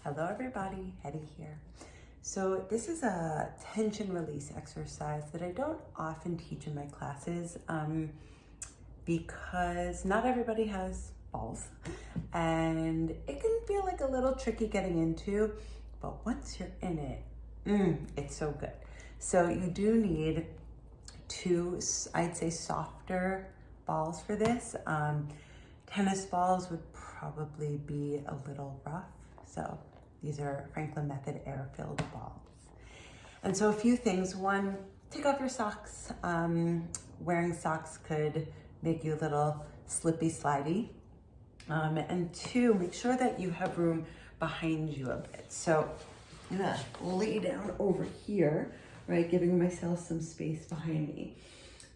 Hello everybody, Hedy here. So this is a tension release exercise that I don't often teach in my classes because not everybody has balls and it can feel like a little tricky getting into, but once you're in it, it's so good. So you do need two, I'd say softer balls for this. Tennis balls would probably be a little rough. So these are Franklin Method air-filled balls. And so a few things. One, take off your socks. Wearing socks could make you a little slippy slidey. And two, make sure that you have room behind you a bit. So I'm gonna lay down over here, right? Giving myself some space behind me.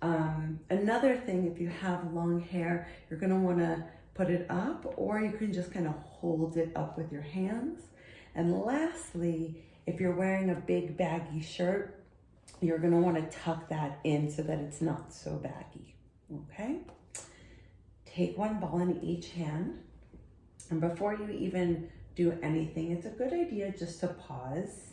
Another thing, if you have long hair, you're gonna wanna put it up, or you can just kind of hold it up with your hands. And lastly, if you're wearing a big baggy shirt, you're gonna wanna tuck that in so that it's not so baggy, okay? Take one ball in each hand. And before you even do anything, it's a good idea just to pause,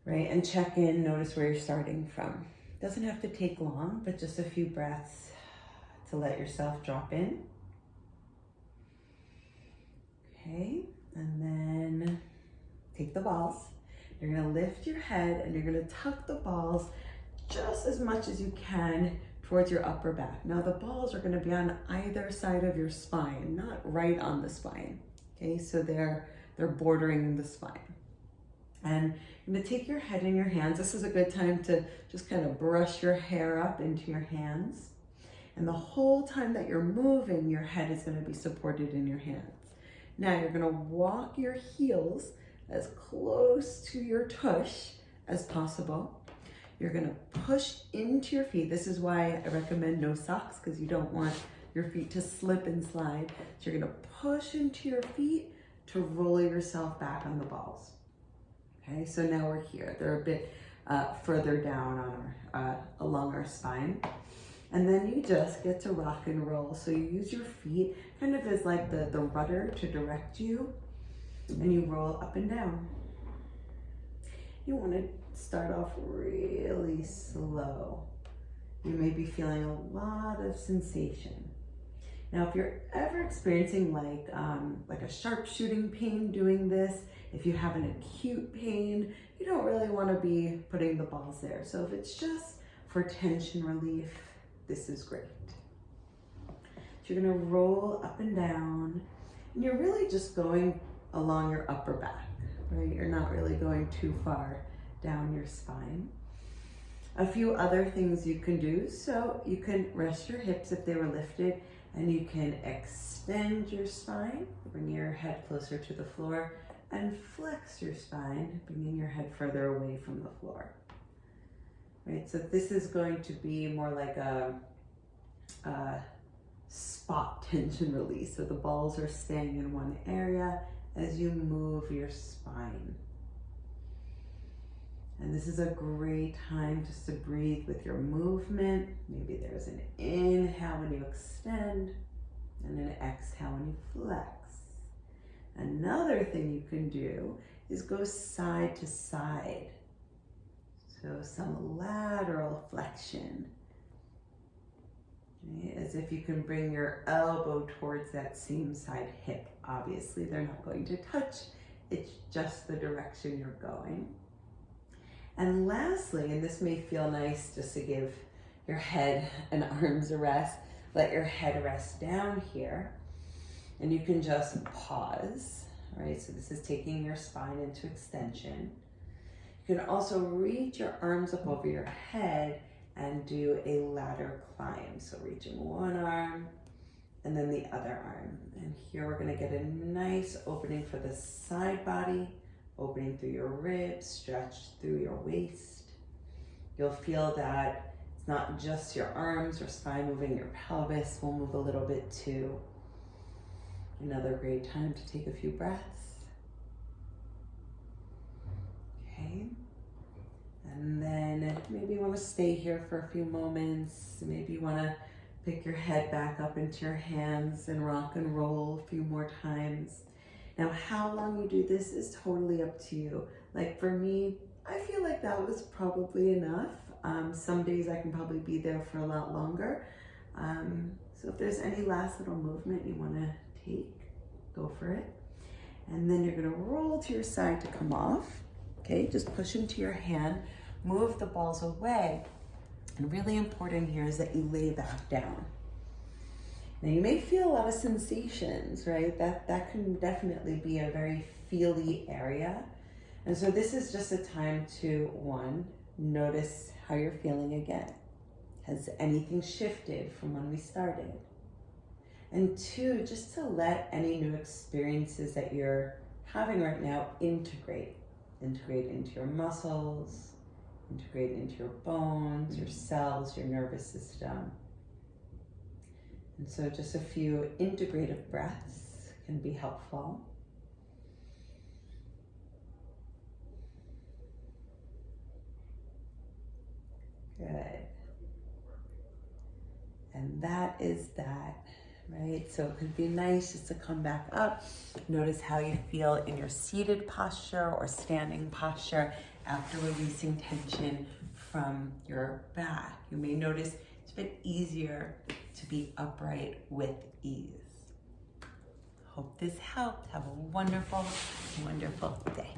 right? And check in, notice where you're starting from. Doesn't have to take long, but just a few breaths to let yourself drop in. Okay, and then take the balls. You're gonna lift your head and you're gonna tuck the balls just as much as you can towards your upper back. Now the balls are gonna be on either side of your spine, not right on the spine. Okay, so they're bordering the spine. And you're gonna take your head in your hands. This is a good time to just kind of brush your hair up into your hands. And the whole time that you're moving, your head is gonna be supported in your hands. Now you're gonna walk your heels as close to your tush as possible. You're gonna push into your feet. This is why I recommend no socks, because you don't want your feet to slip and slide. So you're gonna push into your feet to roll yourself back on the balls. Okay, so now we're here. They're a bit further down on along our spine. And then you just get to rock and roll. So you use your feet kind of as like the rudder to direct you, and you roll up and down. You want to start off really slow. You may be feeling a lot of sensation. Now, if you're ever experiencing like a sharp shooting pain doing this, if you have an acute pain, you don't really want to be putting the balls there. So if it's just for tension relief, this is great. So you're gonna roll up and down, and you're really just going along your upper back, right? You're not really going too far down your spine. A few other things you can do. So you can rest your hips if they were lifted, and you can extend your spine, bring your head closer to the floor, and flex your spine, bringing your head further away from the floor. Right, so this is going to be more like a spot tension release. So the balls are staying in one area as you move your spine. And this is a great time just to breathe with your movement. Maybe there's an inhale when you extend and an exhale when you flex. Another thing you can do is go side to side. So some lateral flexion, okay? As if you can bring your elbow towards that same side hip. Obviously, they're not going to touch. It's just the direction you're going. And lastly, and this may feel nice just to give your head and arms a rest, let your head rest down here. And you can just pause, right? So this is taking your spine into extension. You can also reach your arms up over your head and do a ladder climb. So reaching one arm and then the other arm. And here we're gonna get a nice opening for the side body, opening through your ribs, stretch through your waist. You'll feel that it's not just your arms or spine moving, your pelvis will move a little bit too. Another great time to take a few breaths. Okay, and then maybe you want to stay here for a few moments. Maybe you want to pick your head back up into your hands and rock and roll a few more times. Now, how long you do this is totally up to you. Like for me, I feel like that was probably enough. Some days I can probably be there for a lot longer. So if there's any last little movement you want to take, go for it. And then you're going to roll to your side to come off. Okay, just push into your hand, move the balls away. And really important here is that you lay back down. Now you may feel a lot of sensations, right? That can definitely be a very feely area. And so this is just a time to, one, notice how you're feeling again. Has anything shifted from when we started? And two, just to let any new experiences that you're having right now integrate. Integrate into your muscles, integrate into your bones, your cells, your nervous system. And so just a few integrative breaths can be helpful. Good. And that is that, right? So it could be nice just to come back up. Notice how you feel in your seated posture or standing posture after releasing tension from your back. You may notice it's a bit easier to be upright with ease. Hope this helped. Have a wonderful, wonderful day.